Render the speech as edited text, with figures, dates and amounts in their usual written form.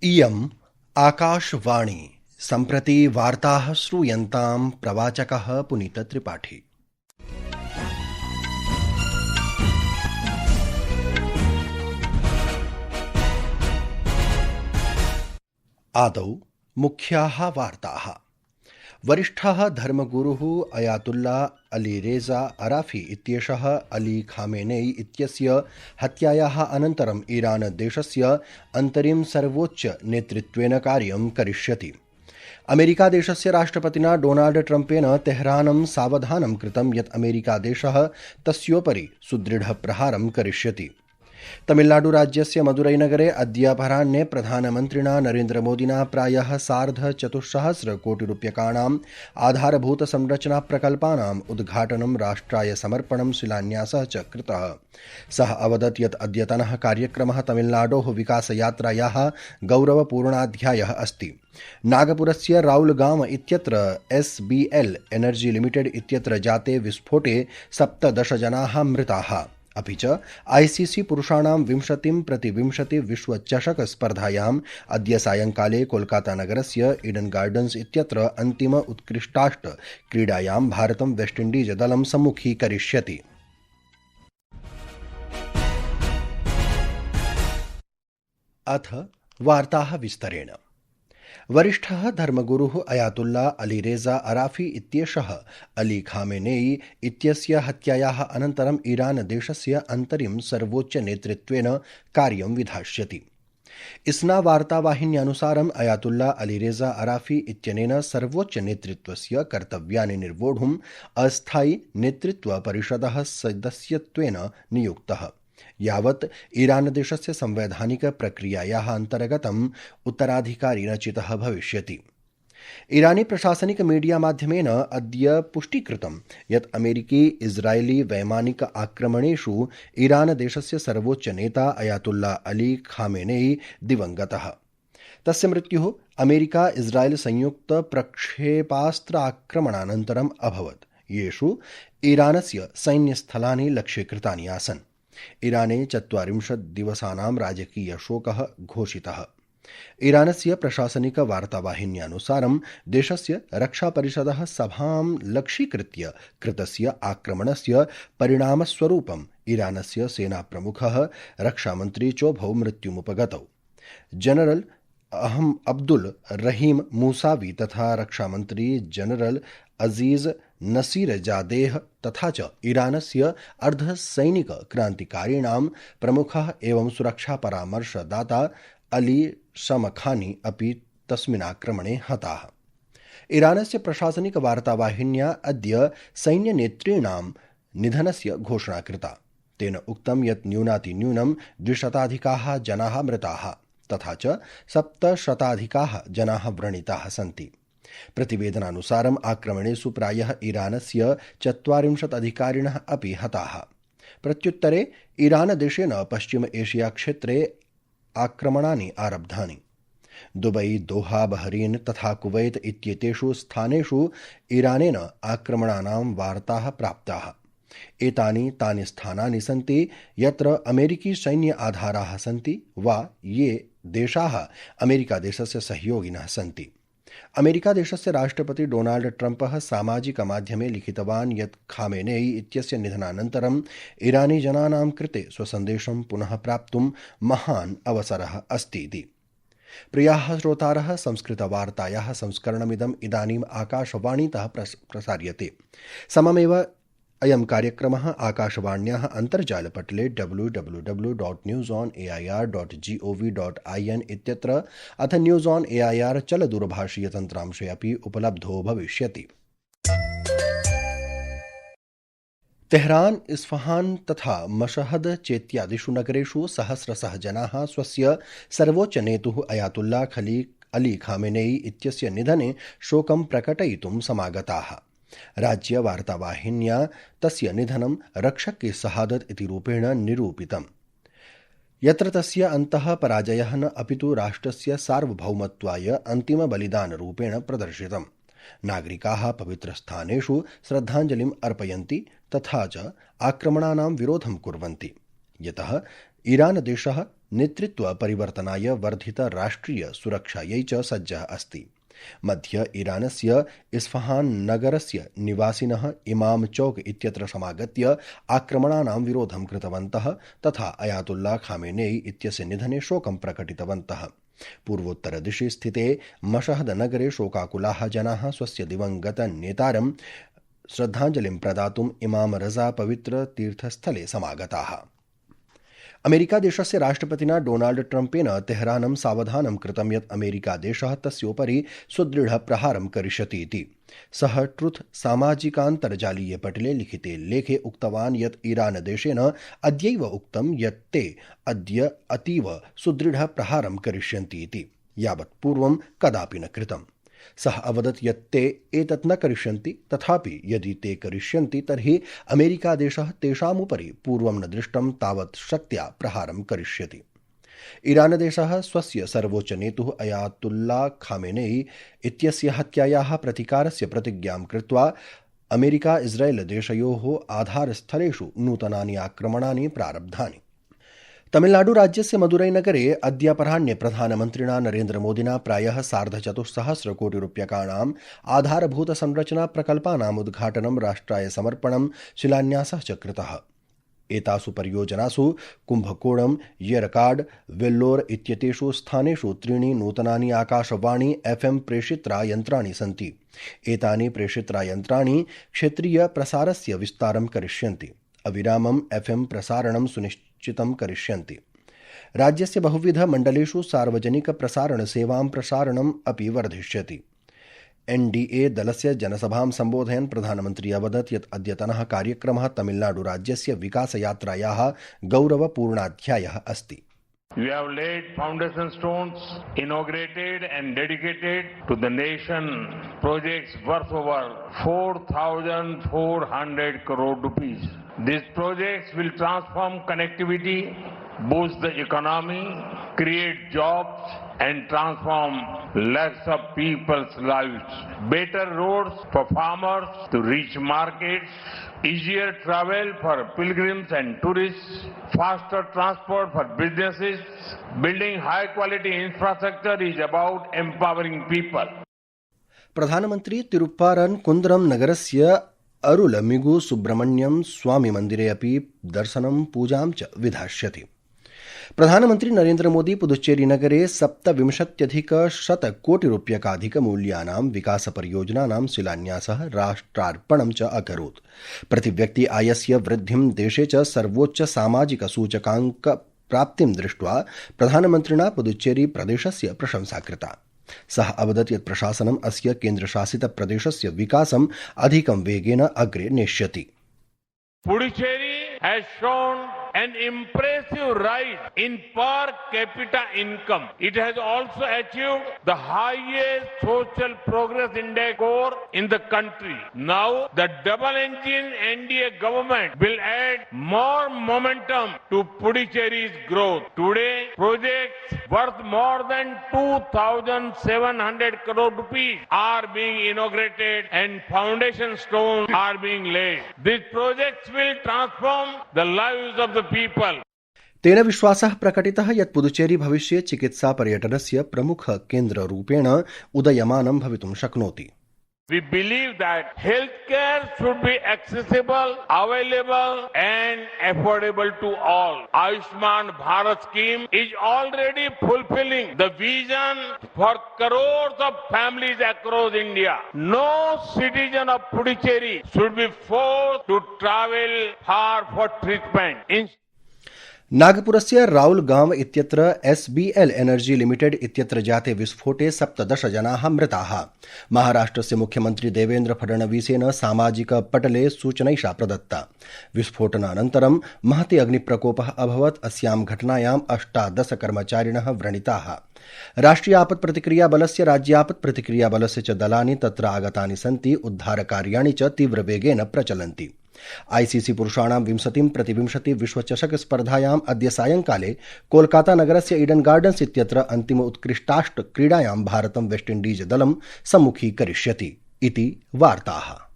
इयम् आकाशवाणी सम्प्रति वार्ताः श्रूयन्ताम् प्रवाचकः पुनीतत्रिपाठी। आदौ मुख्याः वार्ताः। वरिष्ठः धर्मगुरुः अयातुल्ला अली रेजा अराफी इत्येषः अली खामेनेई इत्यस्य हत्यायाः अनन्तरम् ईरान देशस्य अन्तरिम सर्वोच्च नेतृत्वेन कार्यं करिष्यति। अमेरिकादेशस्य राष्ट्रपतिना डोनाल्ड ट्रम्पेन तेहरानं सावधानं कृतं यत् अमेरिकादेशः तस्योपरि सुदृढप्रहारं करिष्यति। तमिलनाडुराज्यस्य मदुरैनगरे अद्य अपराह्ने प्रधानमन्त्रिणा नरेन्द्रमोदिना प्रायः 450 कोटिरूप्यकाणाम् आधारभूतसंरचनाप्रकल्पानाम् उद्घाटनं राष्ट्राय समर्पणं शिलान्यासः च कृतः। सः अवदत् यत् अद्यतनः कार्यक्रमः तमिलनाडोः विकासयात्रायाः गौरवपूर्णाध्यायः अस्ति। नागपुरस्य राउलगांव इत्यत्र SBL एनर्जी लिमिटेड इत्यत्र जाते विस्फोटे 17 जनाः मृताः। अपि च ICC पुरुषाणां 20x20 विश्वचषक स्पर्धायाम् अद्य सायंकाले कोलकातानगरस्य ईडन गार्डन्स इत्यत्र अन्तिम उत्कृष्टाष्ट क्रीडायां भारतं वेस्टइण्डीज दलं सम्मुखीकरिष्यति। अथ वार्ताः विस्तरेण। वरिष्ठः धर्मगुरुः अयातुल्ला अली रेजा अराफी इत्येषः अली खामेनेई इत्यस्य हत्यायाः अनन्तरम् ईरान देशस्य अन्तरिम सर्वोच्च नेतृत्वेन कार्यं विधास्यति। इस्ना वार्तावाहिन्यानुसारम् अयातुल्ला अली रेजा अराफी इत्यनेन सर्वोच्च नेतृत्वस्य कर्तव्यानि निर्वोढुम् अस्थायि नेतृत्वपरिषदः सदस्यत्वेन नियुक्तः। यावत् ईरान देशस्य संवैधानिक प्रक्रियायाः अन्तर्गतम् उत्तराधिकारी रचितः भविष्यति। ईरानी प्रशासनिक मीडिया माध्यमेन अद्य पुष्टीकृतं यत् अमेरिकी इस्रायली वैमानिक आक्रमणेषु ईरान देशस्य सर्वोच्च नेता अयातुल्ला अली खामेनेई दिवङ्गतः। तस्य मृत्युः अमेरिका इस्रायल संयुक्त प्रक्षेपास्त्र आक्रमणानन्तरम् अभवत्, येषु ईरानस्य सैन्यस्थलानि लक्ष्यीकृतानि आसन्। ईराने 40 दिवसानां राजकीय शोकः घोषितः। ईरानस्य प्रशासनिक वार्तावाहिन्यानुसारं देशस्य रक्षापरिषदः सभां लक्ष्यीकृत्य कृतस्य आक्रमणस्य परिणामस्वरूपम् ईरानस्य सेनाप्रमुखः रक्षामन्त्री चोभौ मृत्युमुपगतौ। जनरल अब्दुल रहीम मूसावी तथा रक्षामन्त्री जनरल अजीज नसीरजादेह तथा च ईरानस्य अर्धसैनिक क्रान्तिकारिणां प्रमुखः एवं सुरक्षा परामर्शदाता अली शमखानी अपि तस्मिन् आक्रमणे हताः। ईरानस्य प्रशासनिक वार्तावाहिन्या अद्य सैन्यनेतॄणां निधनस्य घोषणा कृता। तेन उक्तं यत् न्यूनातिन्यूनं 200 जनाः मृताः तथा च 700 जनाः व्रणिताः सन्ति। प्रतिवेदनानुसारम् आक्रमणेषु प्रायः ईरानस्य 40 अधिकारिणः अपि हताः। प्रत्युत्तरे ईरान देशेन पश्चिम एशिया क्षेत्रे आक्रमणानि आरब्धानि। दुबई, दोहा, बहरीन तथा कुवैत इत्येतेषु स्थानेषु ईरानेन आक्रमणानां वार्ताः प्राप्ताः। एतानि तानि स्थानानि सन्ति यत्र अमेरिकी सैन्य आधाराः सन्ति वा ये देशाः अमेरिकादेशस्य सहयोगिनः सन्ति। अमेरिकादेशस्य राष्ट्रपति डोनाल्ड ट्रम्पः सामाजिकमाध्यमे लिखितवान् यत् खामेनेई इत्यस्य निधनानन्तरम् ईरानी जनानां कृते स्वसन्देशं पुनः प्राप्तुं महान् अवसरः अस्ति इति। प्रियाः श्रोतारः, संस्कृतवार्तायाः संस्करणमिदम् इदानीम् आकाशवाणीतः प्रसार्यते। सममेव अयं कार्यक्रमः आकाशवाण्याः अन्तर्जालपटले www.newsonair.gov.in इत्यत्र अथ न्यूज़ ऑन एआईआर चलदूरभाषीयतन्त्रांशे अपि उपलब्धो भविष्यति। तेहरान, इस्फहान तथा मशहद चेत्यादिषु नगरेषु सहस्रशः जनाः स्वस्य सर्वोच्च नेतुः अयातुल्ला अली खामेनेई इत्यस्य निधने शोकं प्रकटयितुं समागताः। राज्य वार्तावाहिन्या तस्य निधनं रक्षक की शहादत इति रूपेण निरूपितम्, यत्र तस्य अन्तः पराजयः न अपितु राष्ट्रस्य सार्वभौमत्वाय अन्तिम बलिदानरूपेण प्रदर्शितम्। नागरिकाः पवित्रस्थानेषु श्रद्धाञ्जलिम् अर्पयन्ति तथा च आक्रमणानां विरोधं कुर्वन्ति, यतः ईरान देशः नेतृत्वपरिवर्तनाय वर्धितराष्ट्रिय सुरक्षायै च सज्जः अस्ति। मध्य ईरानस्य इस्फहान नगरस्य निवासिनः इमाम चौक इत्यत्र समागत्य आक्रमणानां विरोधं कृतवन्तः तथा अयातुल्ला खामेनेई इत्यस्य निधने शोकं प्रकटितवन्तः। पूर्वोत्तरदिशि स्थिते मशहद नगरे शोकाकुलाः जनाः स्वस्य दिवंगतनेतारं श्रद्धाञ्जलिं प्रदातुम् इमाम रजा पवित्र तीर्थस्थले समागताः। अमेरिकादेशस्य राष्ट्रपतिना डोनाल्ड ट्रम्पेन तेहरानं सावधानं कृतं यत् अमेरिकादेशः तस्योपरि सुदृढप्रहारं करिष्यति इति। सः ट्रुथ सामाजिकान्तर्जालीयपटले लिखिते लेखे उक्तवान् यत् ईरानदेशेन अद्यैव उक्तं यत् ते अद्य अतीव सुदृढप्रहारं करिष्यन्ति इति, यावत् पूर्वं कदापि न कृतम्। सः अवदत् यत् ते एतत् न करिष्यन्ति, तथापि यदि ते करिष्यन्ति तर्हि अमेरिकादेशः तेषामुपरि पूर्वं न दृष्टं तावत् शक्त्या प्रहारं करिष्यति। ईरानदेशः स्वस्य सर्वोच्चनेतुः अयातुल्ला खामेनेई इत्यस्य हत्यायाः प्रतिकारस्य प्रतिज्ञां कृत्वा अमेरिका इस्राएल देशयोः आधारस्थलेषु नूतनानि आक्रमणानि प्रारब्धानि। तमिलनाडु राज्यस्य मदुरै नगरे अद्य अपराह्ने प्रधानमन्त्रिणा नरेन्द्रमोदिना प्रायः 4,50 कोटिरूप्यकाणाम् आधारभूतसंरचना प्रकल्पानाम् उद्घाटनं राष्ट्राय समर्पणं शिलान्यासः च कृतः। एतासु परियोजनासु कुम्भकोणं, येरकाड, वेल्लोर इत्येतेषु स्थानेषु 3 नूतनानि आकाशवाणी FM प्रेषित्रायन्त्राणि सन्ति। एतानि प्रेषित्रायन्त्राणि क्षेत्रीय प्रसारस्य विस्तारं करिष्यन्ति, अविरामं FM प्रसारणं सुनिश्चितं करिष्यन्ति। राज्यस्य बहुविध मण्डलेषु सार्वजनिक प्रसारण सेवां प्रसारणम् अपि वर्धिष्यति। NDA दलस्य जनसभां सम्बोधयन् प्रधानमन्त्री अवदत् यत् अद्यतनः कार्यक्रमः तमिलनाडु राज्यस्य विकासयात्रायाः गौरवपूर्णाध्यायः अस्ति। We have laid foundation stones, inaugurated and dedicated to the nation projects worth over 4,400 crore rupees. These projects will transform connectivity, boost the economy, create jobs and transform lakhs of people's lives. Better roads for farmers to reach markets, easier travel for pilgrims and tourists, faster transport for businesses. Building high quality infrastructure is about empowering people. प्रधानमन्त्री तिरुप्पारन् कुन्द्रम नगरस्य अरुलमिगु सुब्रह्मण्यम स्वामी मन्दिरे अपि दर्शनं पूजां च विधास्यति। प्रधानमन्त्री नरेन्द्र मोदी पुदुच्चेरी नगरे 27,100 कोटिरूप्यकाधिकमूल्यानां विकासपरियोजनानां शिलान्यासः राष्ट्रार्पणं च अकरोत्। प्रतिव्यक्ति आयस्य वृद्धिं देशे च सर्वोच्च सामाजिक सूचकाङ्क प्राप्तिं दृष्ट्वा प्रधानमन्त्रिणा पुदुच्चेरी प्रदेशस्य प्रशंसा कृता। सः अवदत् यत् प्रशासनम् अस्य केन्द्रशासित प्रदेशस्य विकासम् अधिकं वेगेन अग्रे नेष्यति। Puducherry has shown an impressive rise in per capita income. It has also achieved the highest social progress index score in the country. Now, the double-engine NDA government will add more momentum to Puducherry's growth. Today, projects worth more than 2,700 crore rupees are being inaugurated and foundation stones are being laid. These projects will transform the lives of the people. तेन विश्वासः प्रकटितः यत् पुदुचेरी भविष्ये चिकित्सा पर्यटनस्य प्रमुख केन्द्ररूपेण उदयमानं भवितुं शक्नोति। We believe that healthcare should be accessible, available and affordable to all. Ayushman Bharat scheme is already fulfilling the vision for crores of families across India. No citizen of Puducherry should be forced to travel far for treatment. नागपुरस्य राउलगांव इत्यत्र SBL energy limited इत्यत्र जाते विस्फोटे 17 जनाः मृताः। महाराष्ट्रस्य मुख्यमन्त्री देवेन्द्र फडणवीसेन सामाजिक पटले सूचनैषा प्रदत्ता। विस्फोटनानन्तरं महती अग्निप्रकोपः अभवत्। अस्यां घटनायां 18 कर्मचारिणः व्रणिताः। राष्ट्रिय आपत्प्रतिक्रियाबलस्य राज्यापत्प्रतिक्रियाबलस्य च दलानि तत्र आगतानि सन्ति। उद्धारकार्याणि च तीव्रवेगेन प्रचलन्ति। ICC पुरुषाणां 20x20 विश्वचषक स्पर्धायाम् अद्य सायंकाले कोलकाता नगरस्य ईडन गार्डन्स इत्यत्र अन्तिम उत्कृष्टाष्ट क्रीडायां भारतं वेस्टइण्डीज दलं सम्मुखीकरिष्यति इति वार्ताः।